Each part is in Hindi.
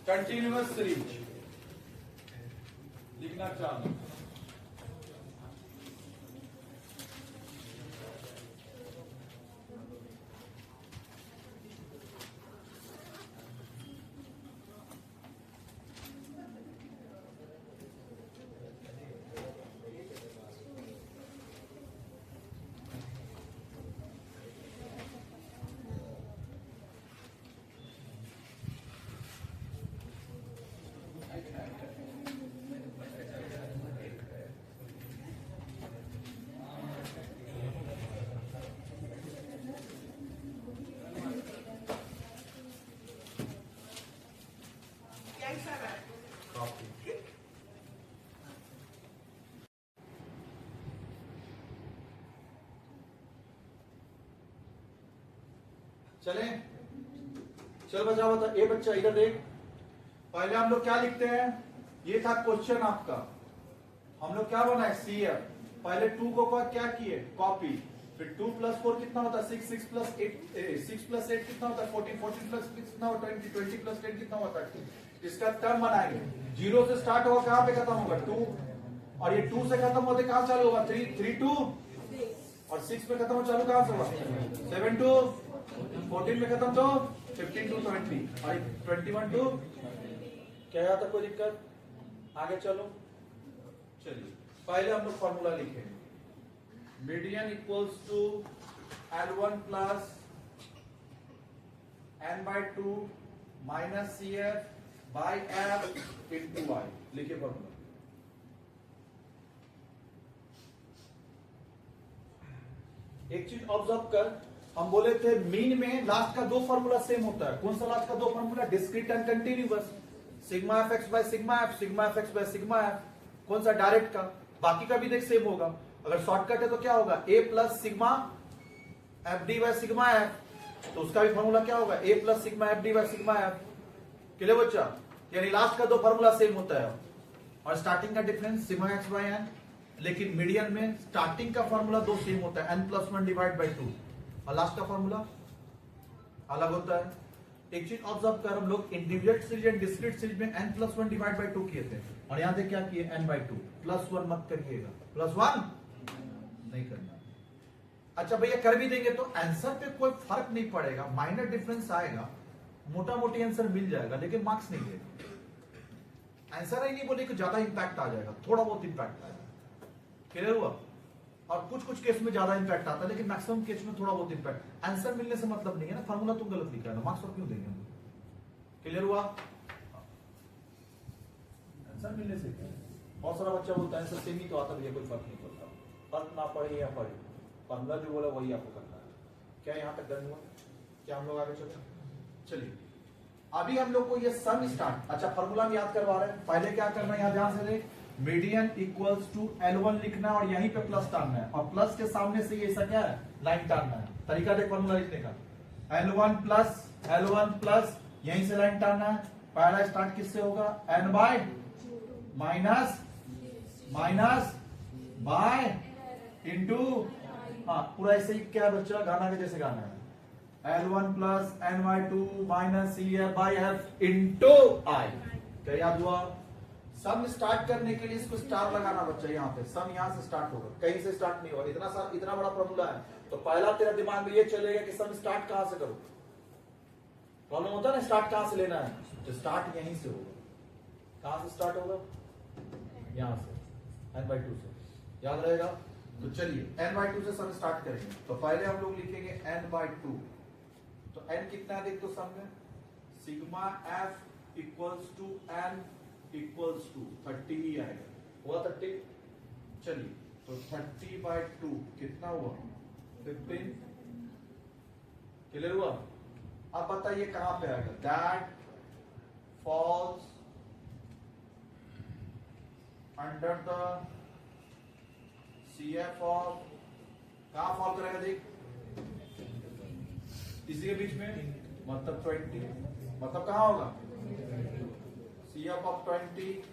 कंटिन्यूअस सीरीज लिखना चाहूँ। चले चल बचा बता ए बच्चा इधर देख। पहले हम लोग क्या लिखते हैं, ये था क्वेश्चन आपका, हम लोग क्या बनाए CF। पहले 2 को क्या किए कॉपी, फिर 2 + 4 कितना होता है 6, 6 + 8 कितना होता है 14, 14 + कितना होता है 20, 20 + 10 कितना होता है। इसका टर्म बनाएंगे, 0 से स्टार्ट होगा कहां पे खत्म होगा 2, और ये 2 से खत्म होते कहां चालू होगा 3, 3 2, और 6 में खत्म हो चालू कहां से होगा 7 2, 14 में खत्म तो 15 to 20, और 21 to क्या आता कोई दिक्कत, आगे चलो। चलिए पहले हम लोग फॉर्मूला लिखेंगे, median equals to L1 plus n/2 minus CF by F into Y। लिखिए फॉर्मूला। एक चीज ऑब्जर्व कर, हम बोले थे मीन में लास्ट का 2 फॉर्मूला सेम होता है। कौन सा लास्ट का 2 formula, discrete and continuous, sigma fx by sigma f, sigma fx by sigma f। कौन सा, डायरेक्ट का, बाकी का भी देख सेम होगा। अगर शॉर्टकट है तो क्या होगा a plus sigma fd by sigma f, तो उसका भी फॉर्मूला क्या होगा a plus sigma fd by sigma f। Clear बच्चा, यानी लास्ट का 2 फॉर्मूला सेम होता है, और स्टार्टिंग का difference sigma x by n। लेकिन मीडियन में स्टार्टिंग का फॉर्मूला 2 सेम होता है, n+1 डिवाइड बाय 2, और लास्ट का फॉर्मूला अलग होता है। एक चीज ऑब्जर्व कर, हम लोग individual series and discrete series में n+1 डिवाइड बाय 2 किए थे, और यहां पे क्या किए n/2, +1 मत करिएगा, +1 नहीं करना। अच्छा भैया कर भी देंगे तो आंसर पे कोई फर्क नहीं पड़ेगा, माइनर डिफरेंस आएगा, मोटा मोटी आंसर मिल जाएगा, लेकिन मार्क्स नहीं देगा। आंसर ही नहीं बोले कि ज्यादा इंपैक्ट आ जाएगा, थोड़ा बहुत इंपैक्ट आएगा। क्लियर हुआ, और कुछ केस में ज्यादा इंपैक्ट आता है, लेकिन मैक्सिमम केस में थोड़ा बहुत इंपैक्ट। आंसर मिलने से मतलब नहीं है ना, फार्मूला तुम गलत लिखा है ना, मार्क्स और क्यों देंगे हम। क्लियर हुआ, आंसर मिलने से क्या, बहुत सारा बच्चा बोलता है आंसर सेम ही तो आता है, कोई फर्क नहीं पड़ता, फर्क ना पड़े या पड़े, फार्मूला जो बोला वही आपको करना है। क्या यहाँ तक डन हुआ, क्या हम लोग आगे चले। चलिए अभी हम लोग को ये सम स्टार्ट, अच्छा फार्मूला में याद करवा रहे हैं। पहले क्या करना है, यहाँ ध्यान से देख, मीडियन इक्वल्स टू L1 लिखना है, और यहीं पे प्लस टानना है, और प्लस के सामने से ये ऐसा क्या है लाइन टानना है। तरीका देख फॉर्मूला लिखने का, L1 प्लस यहीं से लाइन टानना है। पहला स्टार्ट किससे होगा, n bye minus y into, हाँ पूरा ऐसे ही क्या बच्चा गाना के जैसे गाना है, L1 plus n/2 minus CF by F into I। क्या याद हुआ, सम स्टार्ट करने के लिए इसको स्टार लगाना बच्चा, यहाँ पे सम यहाँ से स्टार्ट होगा, कहीं से स्टार्ट नहीं होगा। इतना बड़ा फॉर्मूला है, तो पहला तेरा दिमाग में ये चलेगा कि सम स्टार्ट कहां से करो। प्रॉब्लम होता है ना, स्टार्ट कहां से लेना है, तो स्टार्ट यहीं से होगा। कहां से स्टार्ट होगा, यहां से n/2 से, याद रहेगा। तो चलिए n/2 से सम स्टार्ट करेंगे, तो पहले हम लोग लिखेंगे n/2, तो n कितना है देख तो सम में, sigma f equals to n equals to 30 ही आएगा, हुआ 30। चलिए तो 30/2 कितना हुआ 15। क्लियर हुआ, अब बताइए कहां पे आएगा, that falls under the CF of, कहां फॉल करेगा देख, इसी के बीच में, मतलब 20, मतलब कहां होगा CF ऑफ 20।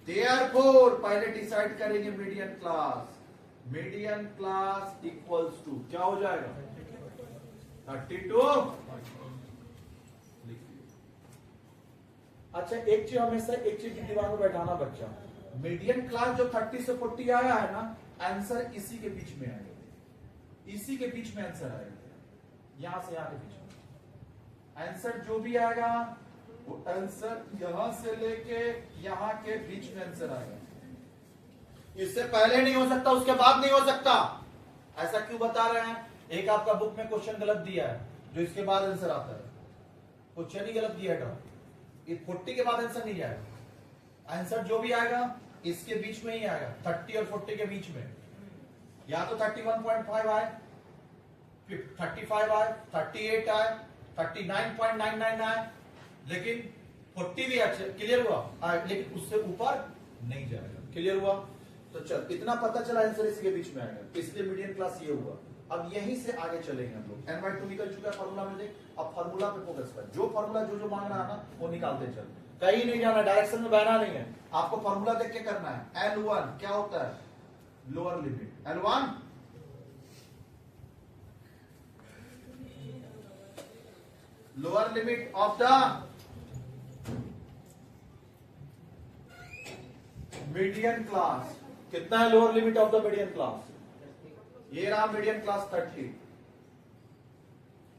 देयरफॉर पहले डिसाइड करेंगे मीडियन क्लास इक्वल्स टू क्या हो जाएगा 32। अच्छा, एक चीज हमेशा एक चीज दिमाग में बैठाना बच्चा, मीडियन क्लास जो 30 से 40 आया है ना, आंसर इसी के बीच में आएगा, इसी के बीच में आंसर आएगा, यहां से यहां के बीच में आंसर जो भी आएगा वो आंसर यहां से लेके यहां के बीच में आंसर आएगा। इससे पहले नहीं हो सकता, उसके बाद नहीं हो सकता। ऐसा क्यों बता रहे हैं? एक आपका बुक में क्वेश्चन गलत दिया है जो इसके बाद आंसर आता है, क्वेश्चन ही गलत दिया है, ये 40 के बाद आंसर नहीं जाएगा। आंसर जो भी आएगा इसके बीच में ही आएगा, 30 और 40 के बीच में। या तो 31.5 आए, 35 आए, 38 आए, 39.99 आए, लेकिन 40 भी अच्छे क्लियर हुआ, लेकिन उससे ऊपर नहीं जाएगा। क्लियर हुआ? तो चल, इतना पता चला आंसर इसी के बीच में आएगा, इसलिए मीडियन क्लास ये हुआ। अब यहीं से आगे चलेंगे हम लोग। n/2 निकल चुका है फार्मूला में, देख अब फार्मूला पे फोकस कर, जो फार्मूला जो जो मांग रहा है ना वो निकालते चल, कहीं नहीं जाना, डायरेक्शन में बहना नहीं है, आपको फार्मूला देख के करना है। L1 क्या होता है? Lower limit. L1 lower limit of the median class. कितना है lower limit of the median class? ये रहा median class 30।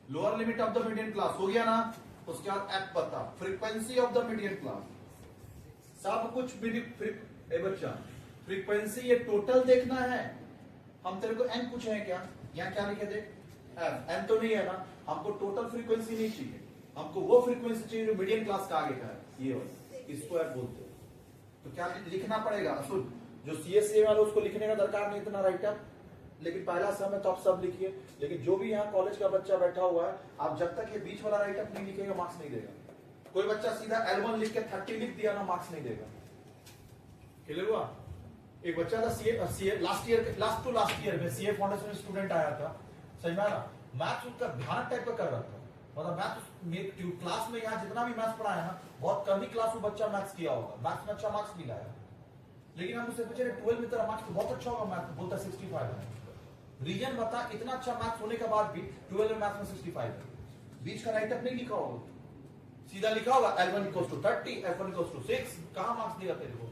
Lower limit of the median class हो गया ना। उसके बाद एफ बता, frequency of the median class. सब कुछ बच्चा फ्रीक्वेंसी ये टोटल देखना है। हम तेरे को एन पूछे हैं क्या? यहाँ क्या लिखे देख, एफ। एन तो नहीं है ना, हमको टोटल फ्रीक्वेंसी नहीं चाहिए, हमको वो फ्रीक्वेंसी चाहिए जो मीडियन क्लास का आगे का है, ये वाला, इसको एफ बोलते हैं। तो क्या लिखना पड़ेगा? सुन, जो सीएससी वाले उसको लिखने का दरकार नहीं इतना राइट अप, लेकिन पहला समय तो आप सब लिखिए। लेकिन जो भी यहाँ कॉलेज का बच्चा बैठा हुआ है, आप जब तक ये बीच वाला राइट अप नहीं लिखेगा मार्क्स नहीं देगा। कोई बच्चा सीधा L1 लिख के 30 लिख दिया ना, मार्क्स नहीं देगा। क्लियर हुआ? एक बच्चा था सीए लास्ट ईयर में सीए फाउंडेशन स्टूडेंट आया था, सही में ना, मैथ्स उसका भयानक टाइप का कर रहा था। मतलब मैथ्स क्लास में यहाँ जितना भी मैथ्स पढ़ाया ना, बहुत कम ही क्लास में बच्चा मैथ्स किया होगा, मैथ्स में अच्छा मार्क्स भी लाया। लेकिन हम उससे पूछे 12 में तेरा मार्क्स तो बहुत अच्छा होगा मैथ्स, बोलता 65 है। रीजन बता, इतना अच्छा मैथ्स होने के बाद भी 12 में मैथ्स में 65 है। बीच का राइट अप नहीं लिखा होगा, सीधा लिखा होगा L1 = 30, F1 = 6। कहां मार्क्स देगा तेरे को?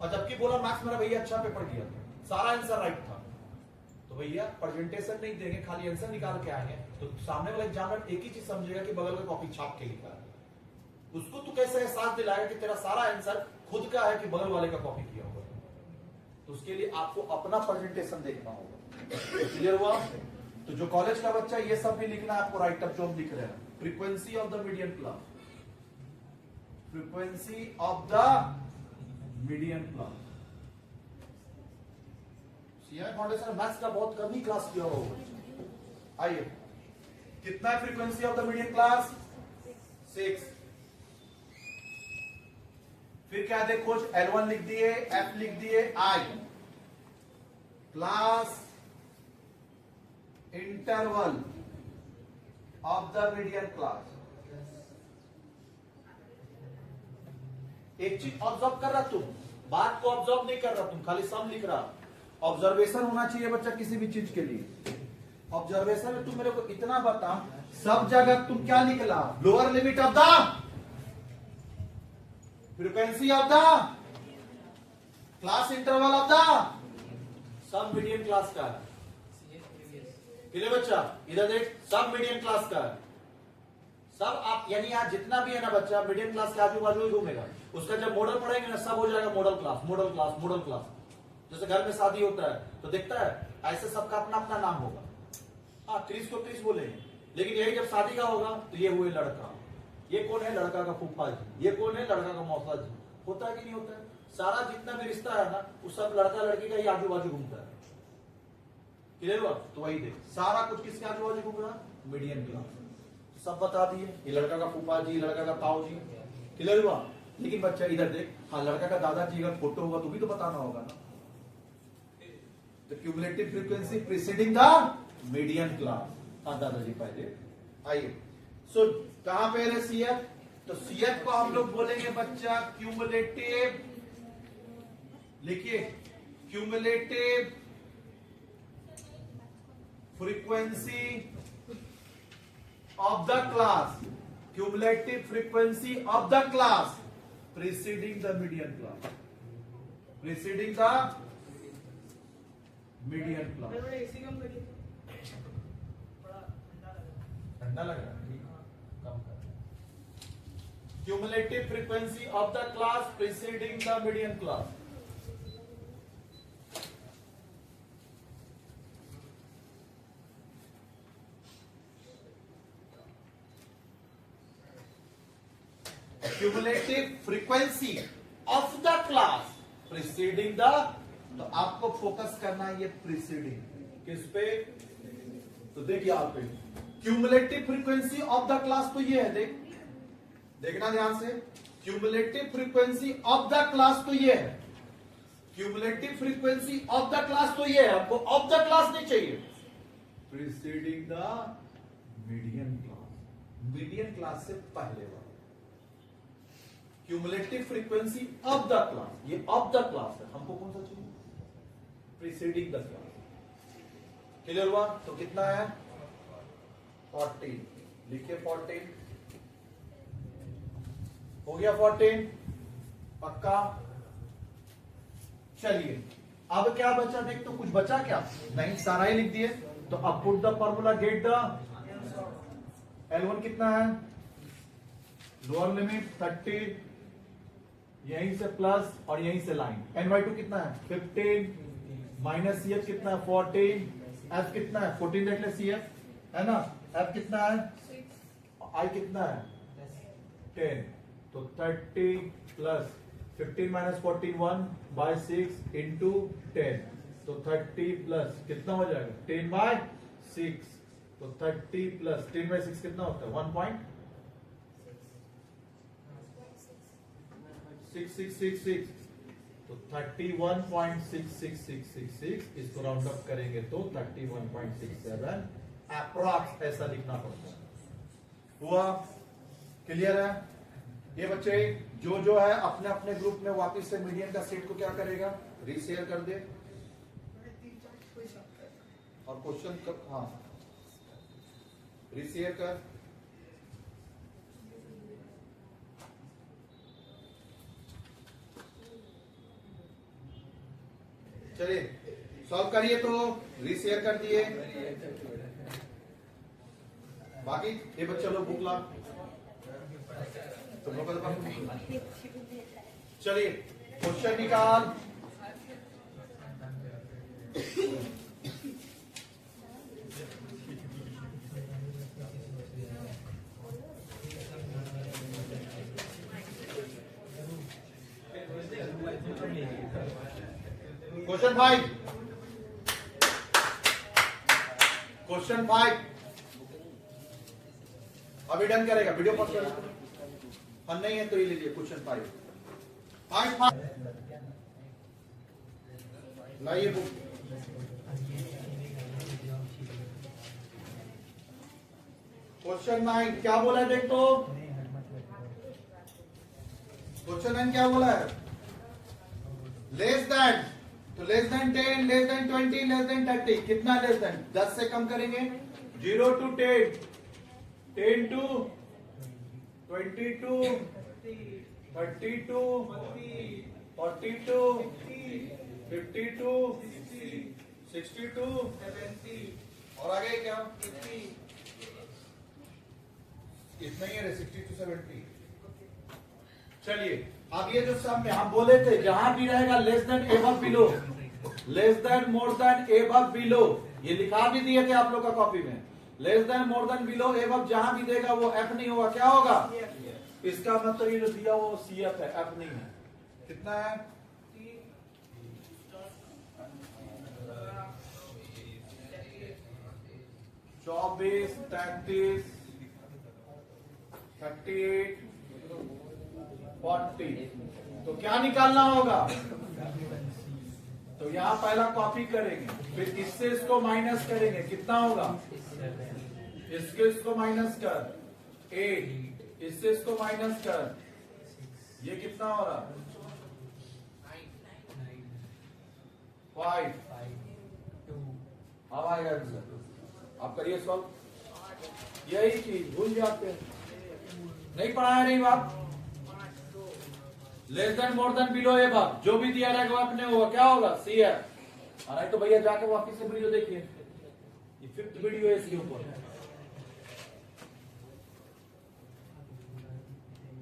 और जबकि बोला मैथ्स मेरा भैया अच्छा पेपर किया था, सारा आंसर राइट था, तो भैया प्रेजेंटेशन नहीं देंगे, खाली आंसर निकाल के आएंगे, तो सामने वाला एग्जामिनर एक ही चीज समझेगा कि बगल में कॉपी छाप के लिखा है। उसको तू कैसे एहसास दिलाएगा कि तेरा सारा आंसर खुद का है कि बगल वाले का कॉपी किया होगा? तो उसके लिए आपको अपना प्रेजेंटेशन देखना होगा। क्लियर हुआ? तो जो कॉलेज का बच्चा, ये सब भी लिखना है आपको राइट अप जो हम लिख रहे हैं। Frequency of the median class, frequency of the median class. CA foundation maths का बहुत कम ही क्लास किया होगा। आइए, कितना है frequency of the median class? 6। फिर क्या देखो, L1 लिख दिए, F लिख दिए, I class interval of the median class. एक चीज ऑब्जर्व कर रहा तुम, बात को ऑब्जर्व नहीं कर रहा तुम, खाली सम लिख रहा। ऑब्जर्वेशन होना चाहिए बच्चा किसी भी चीज के लिए। ऑब्जर्वेशन में तुम मेरे को इतना बता, सब जगह तुम क्या निकला? Lower limit of the frequency of the class interval of the sub median class का है। क्लियर बच्चा? इधर देख, सब मीडियन क्लास का है। सब आप यानी यहाँ जितना भी है ना बच्चा, मीडियम क्लास के आजू बाजू ही घूमेगा। उसका जब मॉडल पढ़ेंगे ना, सब हो जाएगा model class, model class, model class. जैसे घर में शादी होता है तो देखता है, ऐसे सबका अपना अपना नाम होगा। हाँ, 30 को 30 बोलेंगे, लेकिन यही जब शादी का होगा तो ये हुए लड़का, ये कौन है? लड़का का फूफा जी, ये कौन है? लड़का का मौसा जी। होता है कि नहीं होता है? सारा जितना भी रिश्ता है ना, वो सब लड़का लड़की का ही आजू बाजू घूमता है। क्लियर हुआ? तो वही देख, सारा कुछ किसके आजू बाजू घूम रहा? Median class. सब बता दिए, ये लड़का का फूफा जी, लड़का का ताऊ जी। क्लियर हुआ? लेकिन बच्चा इधर देख, हाँ लड़का का दादाजी अगर फोटो होगा तो भी तो बताना होगा ना। तो cumulative frequency preceding the median class. हाँ दादाजी पहले आइए। सो कहां पे है सीएफ? तो सीएफ को हम लोग बोलेंगे बच्चा क्यूमुलेटिव, लिखिए cumulative frequency of the class, cumulative frequency of the class. preceding the median class, preceding the median class. ठंडा लग रहा है, कम कर. Cumulative frequency of the class preceding the median class. Cumulative frequency of the class preceding the, तो आपको फोकस करना है ये preceding किस पे, तो देख यहां पे cumulative frequency of the class तो ये है, देखना ध्यान से. Cumulative frequency of the class तो ये है, cumulative frequency of the class तो ये है, आपको ऑफ द क्लास नहीं चाहिए. Preceding the median class, median class से पहले वाला. Cumulative frequency of the class, ये ऑफ द क्लास है, हमको कौन सा चाहिए, प्रीसीडिंग द क्लास. क्लियर हुआ. तो कितना है 14, लिखिए 14 हो गया. 14 पक्का. चलिए अब क्या बचा, देख तो कुछ बचा क्या, नहीं सारा ही लिख दिए. तो अब put the formula, get the L1 कितना है, लोअर लिमिट 30, यहीं से प्लस और यहीं से लाइन. NY2 कितना है 15, माइनस CF कितना है 14, F कितना है 14 देख ले CF है ना, F कितना है 6, I कितना है 10. तो 30 प्लस 15 माइनस 14 1/6 इंटू 10, तो 30 प्लस कितना हो जाएगा 10/6. तो 30 प्लस 10/6 कितना होता है 1.6666. तो 31.66666, इसको राउंड अप करेंगे तो 31.67 अप्रॉक्स ऐसा लिखना पड़ता है. हुआ. क्लियर है. ये बच्चे जो है अपने अपने ग्रुप में वापस से मीडियन का सेट को क्या करेगा, रीशेयर कर दे. और क्वेश्चन कब, हाँ रीशेयर कर. चलिए सॉल्व करिए. तो रीशेयर कर दिए. बाकी ये बच्चे लोग बुक ला, तुम लोग चलिए क्वेश्चन निकाल. क्वेश्चन 5, क्वेश्चन 5 अभी डन करेगा. वीडियो पॉज कर, हम नहीं है तो ये लीजिए क्वेश्चन 5. लाइए बुक. क्वेश्चन 9 क्या बोला है देख. तो क्वेश्चन 9 क्या बोला है, लेस देन, तो less than 10, less than 20, less than 30. कितना लेस देन, 10 से कम करेंगे. 0 to 10, 10 to 22, 32, 42, 52, 62, 70 और आगे क्या, इतना ही है 60 to 70. चलिए अब ये जो सब में हम बोले थे जहां भी रहेगा less than above below, less than more then above below, ये लिखा भी दिए थे आप लोग का कॉपी में. Less than more than below above जहां भी देगा वो एफ नहीं होगा, क्या होगा. इसका मतलब ये जो दिया वो CF है, एफ नहीं है. कितना है 24, 33, 38, 40. तो क्या निकालना होगा, तो यहां पहला कॉपी करेंगे, फिर इससे इसको माइनस करेंगे. कितना होगा, इसके इसको माइनस कर 8, इससे इसको माइनस कर, ये कितना हो रहा 5. अब आएगा आंसर. आप करिए सॉल्व. यही चीज भूल जाते हैं, नहीं पढ़ाया नहीं बाप. Less than more than below above, जो भी दिया रहेगा अपने होगा, क्या होगा? C F. नहीं तो भैया जाके वापिस से वीडियो देखिए, ये 5th वीडियो है इसके ऊपर।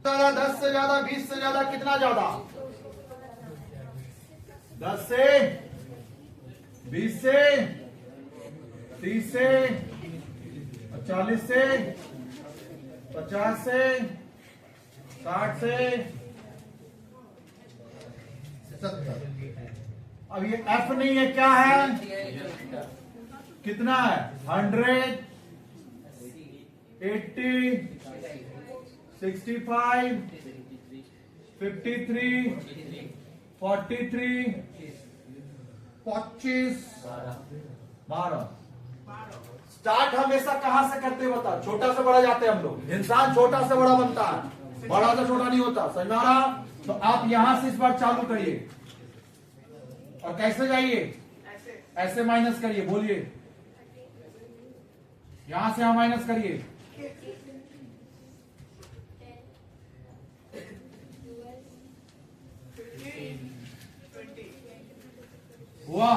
10 से ज्यादा, 20 से ज्यादा, कितना ज्यादा? 10 से, 20 से, 30 से, 40 से, 50 से, 60 से, 70। अब ये एफ नहीं है, क्या है? कितना है? 100, 80, 65, 53, 43, 25, 12। स्टार्ट हमेशा कहां से करते हैं बता? छोटा से बड़ा जाते हैं हम लोग। इंसान छोटा से बड़ा बनता है, बड़ा से छोटा नहीं होता। समझ में आ रहा? तो आप यहां से इस बार चालू करिए और कैसे जाइए? ऐसे माइनस करिए, बोलिए। यहां से यहां माइनस करिए। हुआ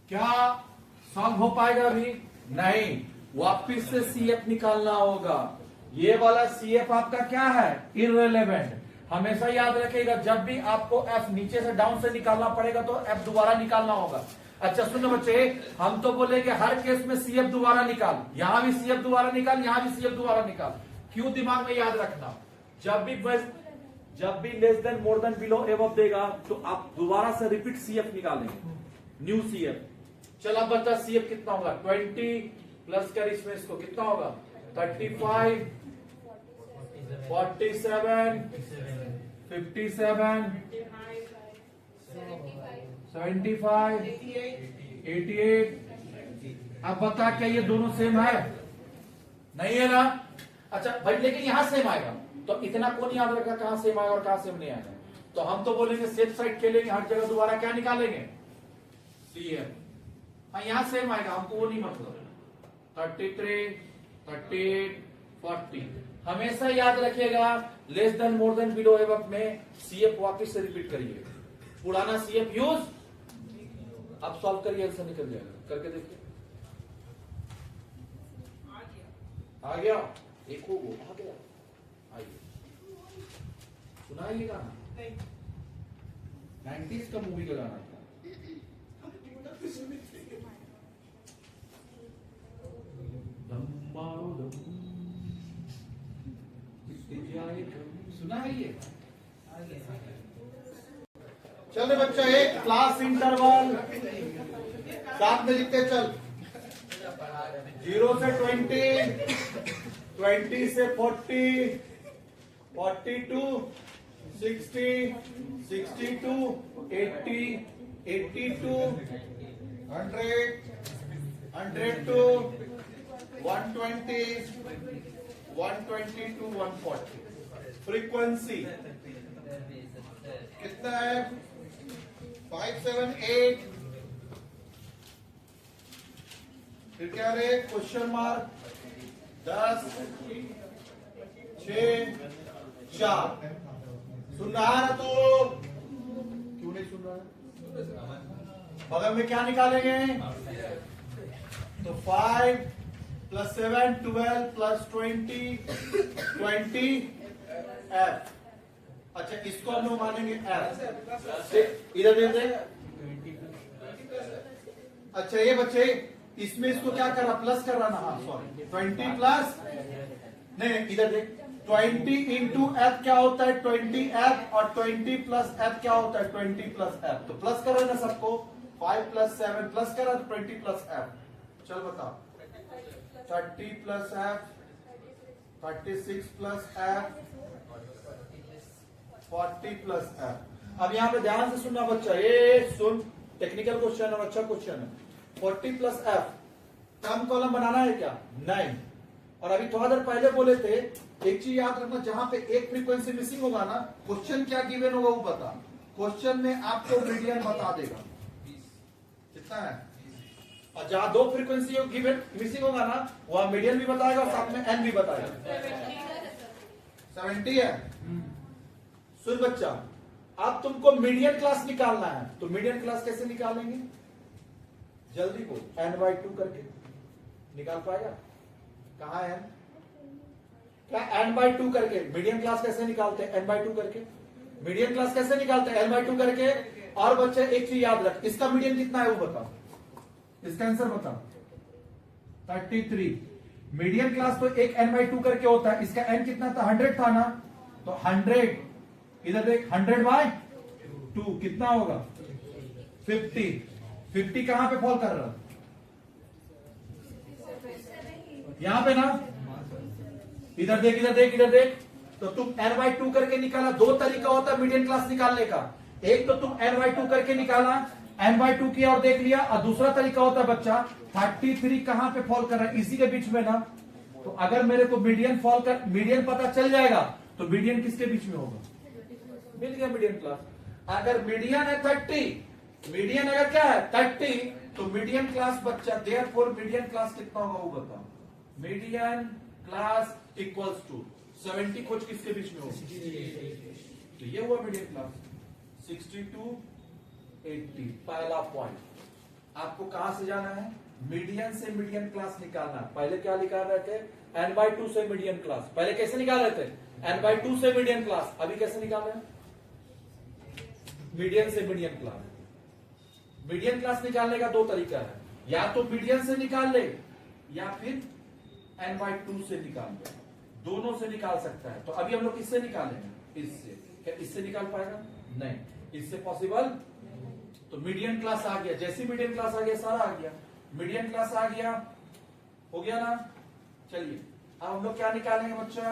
क्या? सॉल्व हो पाएगा अभी? नहीं, वापिस से सीएफ निकालना होगा। ये वाला सीएफ आपका क्या है? इररिलेवेंट। हमेशा याद रखिएगा, जब भी आपको एफ नीचे से डाउन से निकालना पड़ेगा तो एफ दोबारा निकालना होगा। अच्छा सुनो बच्चे, हम तो बोलेंगे हर केस में सीएफ दोबारा निकाल, यहां भी सीएफ दोबारा निकाल, यहां भी सीएफ दोबारा निकाल। क्यों? दिमाग में याद रखना, जब भी less than more than below above देगा तो आप दोबारा से रिपीट सीएफ निकालेंगे, न्यू सीएफ। चलो अब बता सीएफ कितना होगा? 20 प्लस कर इसमें इसको, कितना होगा? 35, 47, 57, 75, 88। अब बता क्या ये दोनों सेम है? नहीं है ना? अच्छा भाई, लेकिन यहां सेम आएगा तो इतना कौन याद रखा कहां सेम आएगा और कहां सेम नहीं आएगा? तो हम तो बोलेंगे सेफ साइड खेलेंगे, हर जगह दोबारा क्या निकालेंगे? सीएफ। यहां सेम आएगा, हमको वो नहीं मतलब। 33, 38, 40। हमेशा याद रखिएगा, less than more than below above में सीएफ वापिस से रिपीट करिए, पुराना सीएफ यूज। अब सॉल्व करिए, आंसर निकल जाएगा, करके देखिए। आ गया? एक हो वो आ गया। आइए, सुनाइए गाना। 90s का मूवी का गाना था। सुना है ये? चल बच्चा, एक क्लास इंटरवल साथ में लिखते चल। 0 से 20, 20 से 40, 42, 60, 62, 80, 82, 100, 102, 120, 122, 140। फ्रीक्वेंसी कितना है? 578। फिर क्या रे? Question mark 10, 6, 4। सुन रहा है ना तू? क्यों नहीं सुन रहा है? बगल में क्या निकालेंगे? तो 5 + 7 12 + 20 20 एफ। अच्छा, इसको हम लोग मानेंगे एफ। इधर दे दे। अच्छा ये बच्चे, इसमें इसको क्या कर रहा? प्लस कर रहा ना? हाँ सॉरी, 20 प्लस नहीं, इधर देख। 20 इंटू एफ क्या होता है? 20 एफ। और 20 प्लस एफ क्या होता है? 20 प्लस एफ। तो प्लस कर रहे ना सबको। 5 + 7 प्लस कर रहा, 20 प्लस एफ। चल बताओ। 30 plus F, 36 plus F, 40 plus F. अब यहाँ पे ध्यान से सुनना बच्चा, ये सुन, टेक्निकल क्वेश्चन है, अच्छा क्वेश्चन है। 40 प्लस एफ कम कॉलम बनाना है क्या? नहीं। और अभी थोड़ा देर पहले बोले थे, एक चीज याद रखना, जहां पे एक फ्रीक्वेंसी मिसिंग होगा ना, क्वेश्चन क्या गिवन होगा वो बता। क्वेश्चन में आपको मीडियन बता देगा कितना है, और जहां 2 फ्रीक्वेंसी गिवन मिसिंग होगा ना, वहां मीडियन भी बताएगा और साथ में एन भी बताएगा। 70 है। सुन बच्चा, अब तुमको मीडियन क्लास निकालना है, तो मीडियन क्लास कैसे निकालेंगे? जल्दी बोल, n/2 करके निकाल पाएगा? कहां है क्या? n/2 करके मीडियन क्लास कैसे निकालते हैं? n/2 करके मीडियन क्लास कैसे निकालते हैं? n/2 करके। और बच्चे एक चीज याद रख, इसका मीडियन कितना है वो बता, इसका आंसर बता। 33। मीडियन क्लास तो एक n/2 करके होता है, इसका n कितना था? 100 था ना, तो 100 इधर देख, 100/2 कितना होगा? 50। 50 कहां पे फॉल कर रहा? यहां पे ना, इधर देख इधर देख इधर देख। तो तुम n/2 करके निकाला, दो तरीका होता है मीडियन क्लास निकालने का। एक तो तुम n/2 करके निकाला, n/2 किया और देख लिया, और दूसरा तरीका होता है बच्चा 33 कहां पे फॉल कर रहा है? इसी के बीच में ना। तो अगर मेरे को मीडियन मीडियन पता चल जाएगा तो मीडियन किसके बीच में होगा? मिल गया मीडियन क्लास। अगर मीडियन है 30, मीडियन अगर क्या है 30, तो मीडियन क्लास बच्चा, देयरफॉर मीडियन क्लास कितना होगा वो बताओ? मीडियन क्लास इक्वल्स टू 70 खोज किसके बीच में होगा? तो ये हुआ मीडियन क्लास। 60 to 80 पहला पॉइंट। आपको कहां से जाना है? मीडियन से मीडियन क्लास निकालना। पहले क्या निकाल रहे थे? n/2 से मीडियन क्लास। पहले कैसे निकाल रहे थे? n/2 से मीडियन क्लास। अभी कैसे निकाल रहे हैं? मीडियन से मीडियन क्लास। मीडियन क्लास निकालने का दो तरीका है, या तो मीडियन से निकाल ले या फिर n/2 से निकाल ले, दोनों से निकाल सकता है। तो अभी हम लोग किससे निकालेंगे? इससे। क्या इससे निकाल पाएगा? नहीं, इससे पॉसिबल। तो मीडियन क्लास आ गया, जैसी मीडियन क्लास आ गया सारा आ गया। मीडियन क्लास आ गया, हो गया ना। चलिए अब हम लोग क्या निकालेंगे बच्चा?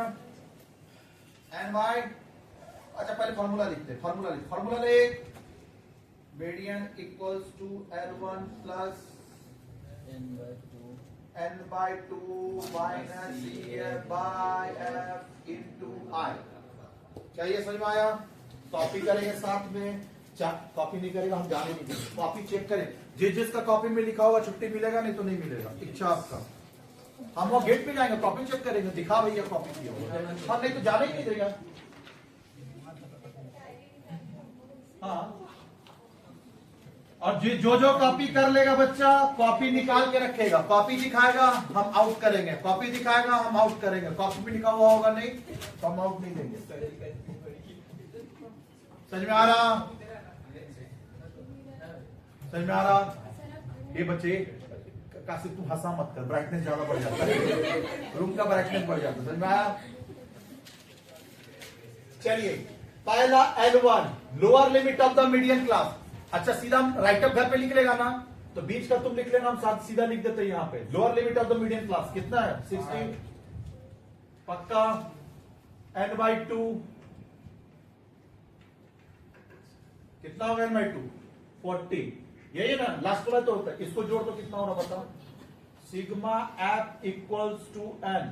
n/, अच्छा पहले फॉर्मूला लिखते, फॉर्मूला ले। Median equals to L1 plus n/2 minus CF/F into I। क्या ये समझ में आया? कॉपी करेंगे साथ में, कॉपी नहीं करेगा हम जाने नहीं देंगे। कॉपी चेक करें, जिसका कॉपी में लिखा होगा छुट्टी मिलेगा, नहीं तो नहीं मिलेगा, इच्छा आपका। हम वो गेट पे जाएंगे, कॉपी चेक करेंगे, दिखा भैया कॉपी किया होगा, हम नहीं तो जाने ही नहीं देगा। हाँ, और जो कॉपी कर लेगा बच्चा, कॉपी निकाल के रखेगा, कॉपी दिखाएगा हम आउट करेंगे, कॉपी दिखाएगा हम आउट करेंगे, कॉपी में लिखा हुआ होगा नहीं तो हम आउट नहीं देंगे। समझ में आ रहा? समझ में आ रहा? ये बच्चे कासिफ तू हंसा मत कर, ब्राइटनेस ज्यादा बढ़ जाता है, रूम का ब्राइटनेस बढ़ जाता है। समझ में आया? चलिए पहला L1 lower limit of the median class. अच्छा सीधा राइट अप घर पे लिख लेगा ना, तो बीच का तुम लिख लेना, हम साथ सीधा लिख देते हैं यहां पे। Lower limit of the median class कितना है? 60 पक्का। n/2 कितना होगा? n/2 40, यही ना लास्ट वाला तो होता है। इसको जोड़ तो कितना होगा बताओ? Sigma F equals to n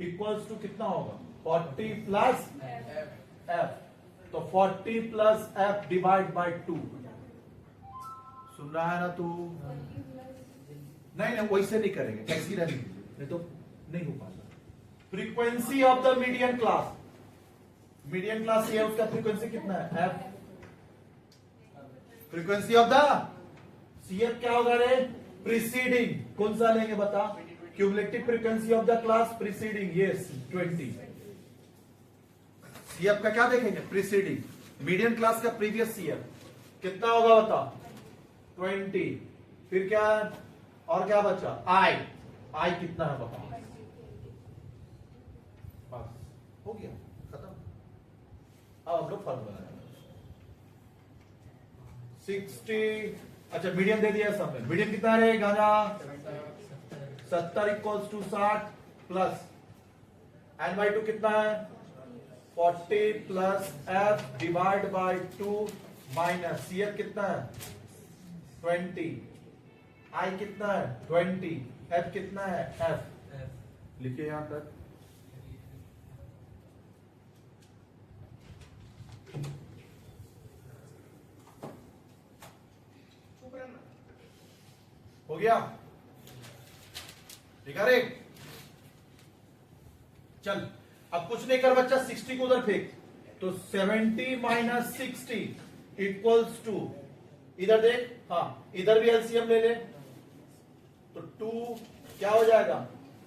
equals to कितना होगा? 40 प्लस F। तो 40 प्लस F डिवाइड बाय 2। सुन रहा है ना तू? नहीं वैसे नहीं करेंगे, ऐसी रहने दीजिए, नहीं तो नहीं हो पाता। Frequency of the median class, median class ये है, उसका फ्रीक्वेंसी कितना है? F। Frequency of the CF क्या होगा रे? प्रीसीडिंग। कौन सा लेंगे बता? Cumulative frequency of the class preceding, yes 20। CF का क्या देखेंगे? प्रीसीडिंग। मीडियन क्लास का प्रीवियस CF कितना होगा बता? 20। फिर क्या और क्या बचा? I कितना है बता? बस हो गया, खत्म। अब हम लोग फॉर्मूला 60। अच्छा मीडियन दे दिया सब में, मीडियन कितना है गाना? 70 इक्वल्स टू 60 प्लस n/2 कितना है? 40 plus F divide by 2 minus CF कितना है? 20। I कितना है? 20। F कितना है? F लिखिए यहां तक। हो गया? ठीक है रे? चल अब कुछ नहीं कर बच्चा, 60 को उधर फेंक, तो 70 माइनस 60 इक्वल्स टू, इधर देख, हाँ इधर भी एलसीएम ले ले, तो 2 क्या हो जाएगा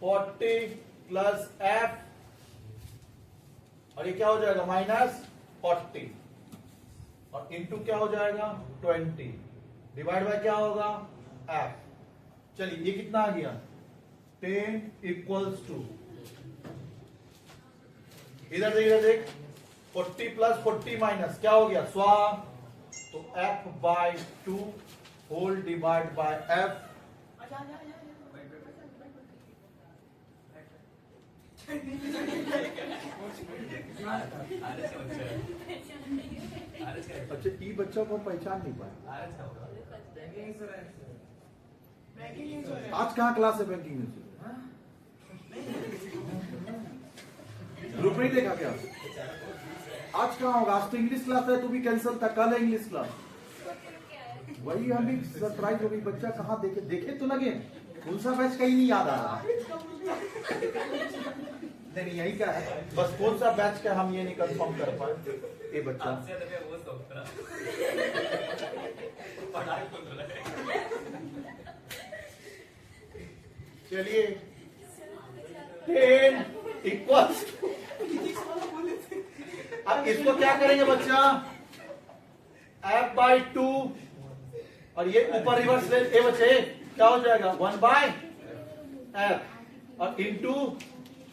40 प्लस एफ, और ये क्या हो जाएगा माइनस 40, और इंटू क्या हो जाएगा 20, डिवाइड बाय क्या होगा एफ। चलिए ये कितना आ गया 10 इक्वल्स टू, इधर देख 40 प्लस 40 माइनस क्या हो गया 100, तो f by 2 whole divide by f। अच्छा ई बच्चों को पहचान नहीं पाया। आज कहाँ क्लास है बैंकिंग में? ग्रुप नहीं देखा क्या? आज कहाँ होगा? आज तो इंग्लिश क्लास है, तू भी कैंसिल था, कल है इंग्लिश क्लास। वही हम भी सरप्राइज हो गई, बच्चा कहाँ देखे तो लगे कौन सा बैच कहीं नहीं याद आ रहा। नहीं यही क्या है, बस कौन सा बैच का हम ये नहीं कंफर्म कर पाए। ये बच्चा चलिए 10 इक्वल्स, अब इसको क्या करेंगे बच्चा f बाय 2, और ये ऊपर रिवर्स ले ए बच्चे क्या हो जाएगा 1 बाय f और इंटू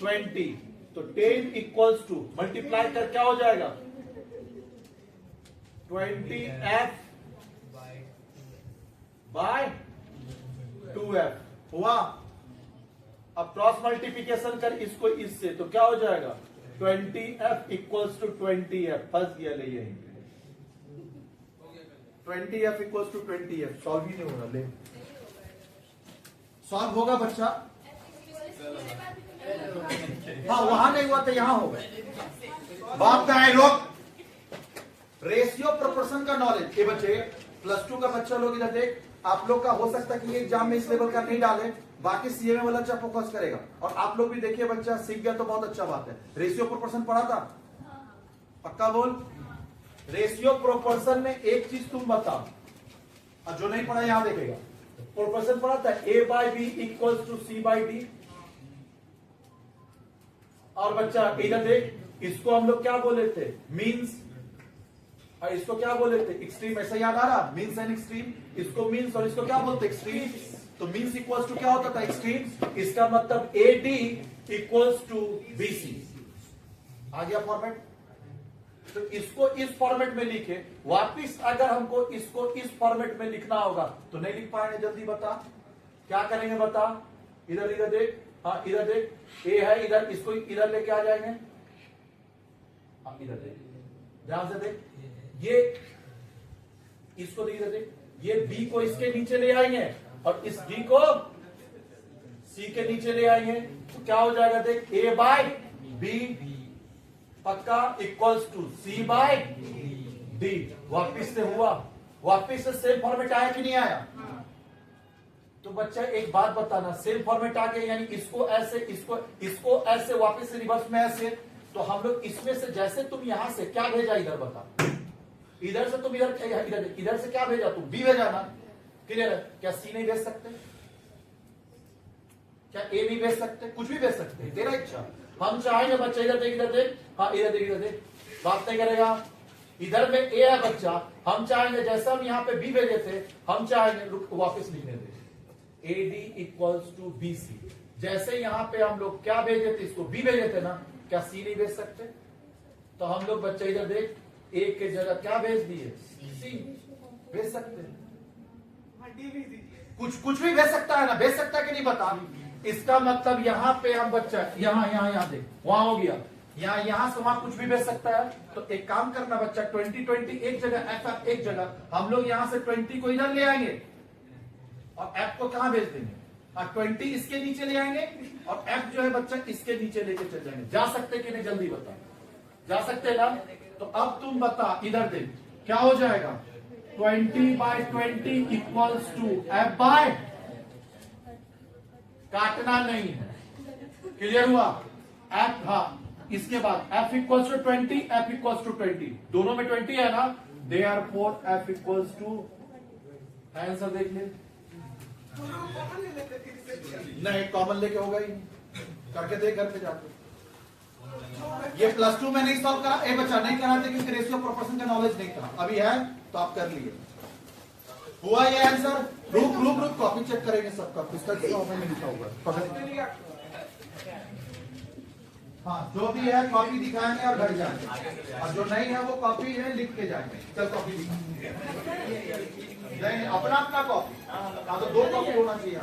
20, तो 10 इक्वल्स टू मल्टीप्लाई कर क्या हो जाएगा 20f बाय 2f हुआ। अब क्रॉस मल्टीप्लिकेशन कर इसको इससे, तो क्या हो जाएगा 20f इक्वल्स टू 20f, फंस गया ले यहीं पे 20f equals to 20f, solve ही नहीं हो रहा, ले सॉल्व होगा बच्चा। हाँ वहां नहीं हुआ तो यहां हो गए। बात का है लोग रेशियो प्रोपोर्शन का नॉलेज, ये बच्चे +2 का बच्चा लोग इधर देख, आप लोग का हो सकता है कि ये एग्जाम में इस लेवल का नहीं डाले, बाकी सीए में वाला अच्छा फोकस करेगा, और आप लोग भी देखिए बच्चा सीख गया तो बहुत अच्छा बात है। रेशियो प्रोपोर्शन पढ़ा था पक्का बोल, रेशियो प्रोपोर्शन में एक चीज तुम बताओ, और जो नहीं पढ़ा यहां देखेगा, प्रोपोर्शन पढ़ा था a by B equals to C by D, और बच्चा इधर देख, इसको हम लोग क्या बोले थे मीन्स, और इसको क्या बोले थे एक्सट्रीम, ऐसा याद आ रहा मीन्स एंड एक्सट्रीम, इसको मीन्स और इसको क्या बोलते एक्सट्रीम, तो मीन्स इक्वल्स टू क्या होता था एक्सट्रीम, इसका मतलब AD इक्वल्स टू BC, आ गया फॉर्मेट। तो इसको इस फॉर्मेट में लिखे, वापिस अगर हमको इसको इस फॉर्मेट में लिखना होगा तो नहीं लिख पाएंगे, जल्दी बता क्या करेंगे बता, इधर इधर देख, हाँ इधर देख, A है इधर, इसको इधर लेके आ जाएंगे, हाँ इधर देख ध्यान से देख, ये इसको देख इधर देख, ये B को इसके नीचे ले आएंगे और इस D को C के नीचे ले आएंगे, तो क्या हो जाएगा देख A बाय B पक्का equals to C by D, वापिस से हुआ, वापिस से सेम फॉर्मेट आया कि नहीं आया। तो बच्चा एक बात बताना, सेम फॉर्मेट आ गया, यानी इसको ऐसे, इसको ऐसे, वापिस से रिवर्स में ऐसे, तो हम लोग इसमें से जैसे तुम यहां से क्या भेजा इधर बता, इधर से तुम इधर से क्या भेजा तुम B भेजा ना, क्लियर है। क्या C नहीं भेज सकते, क्या A भी भेज सकते, कुछ भी भेज सकते, तेरा इच्छा। हम चाहेंगे बच्चा इधर देख, हाँ इधर देख, बात नहीं करेगा, इधर में A है बच्चा, हम चाहेंगे जैसा हम यहाँ पे B भेजे थे, हम चाहेंगे वापिस लिखने दे AD इक्वल्स टू BC, जैसे यहाँ पे हम लोग क्या भेजे थे, इसको B भेजे थे ना, क्या C नहीं भेज सकते। तो हम लोग बच्चा इधर देख A के जगह क्या भेज दिए C भेज सकते हैं, कुछ भी भेज सकता है ना, भेज सकता है कि नहीं बता। इसका मतलब यहाँ पे हम बच्चा यहाँ देख, वहां हो गया, यहाँ से वहां कुछ भी भेज सकता है। तो एक काम करना बच्चा, 20 एक जगह, FF एक जगह, हम लोग यहाँ से 20 को इधर ले आएंगे और F को कहां भेज देंगे, 20 इसके नीचे ले आएंगे और F जो है बच्चा इसके नीचे लेके चल जाएंगे। जा सकते कि नहीं, जल्दी बता, जा सकते ना। तो अब तुम बता, इधर देख क्या हो जाएगा 20 by 20 equals to F by, काटना नहीं है, क्लियर हुआ, F, हाँ इसके बाद f equals to 20, f equals to 20, दोनों में 20 है ना, therefore f equals to, answer देख ले। नहीं कॉमन लेके होगा ही, करके देख घर पे जाके। ये +2 में नहीं सॉल्व करा, ए बच्चा नहीं कराते क्योंकि रेशियो प्रोपोर्शन का नॉलेज नहीं था, अभी है तो आप कर लिए। हुआ ये आंसर? रुक कॉपी चेक करेंगे सबका, पुस्तक में लिखा होगा। हाँ जो भी है कॉपी दिखाएंगे और घर जाएंगे, और जो नहीं है वो कॉपी है लिख के जाएंगे। चल कॉपी दिखाएंगे, अपना अपना कॉपी, तो 2 कॉपी होना चाहिए।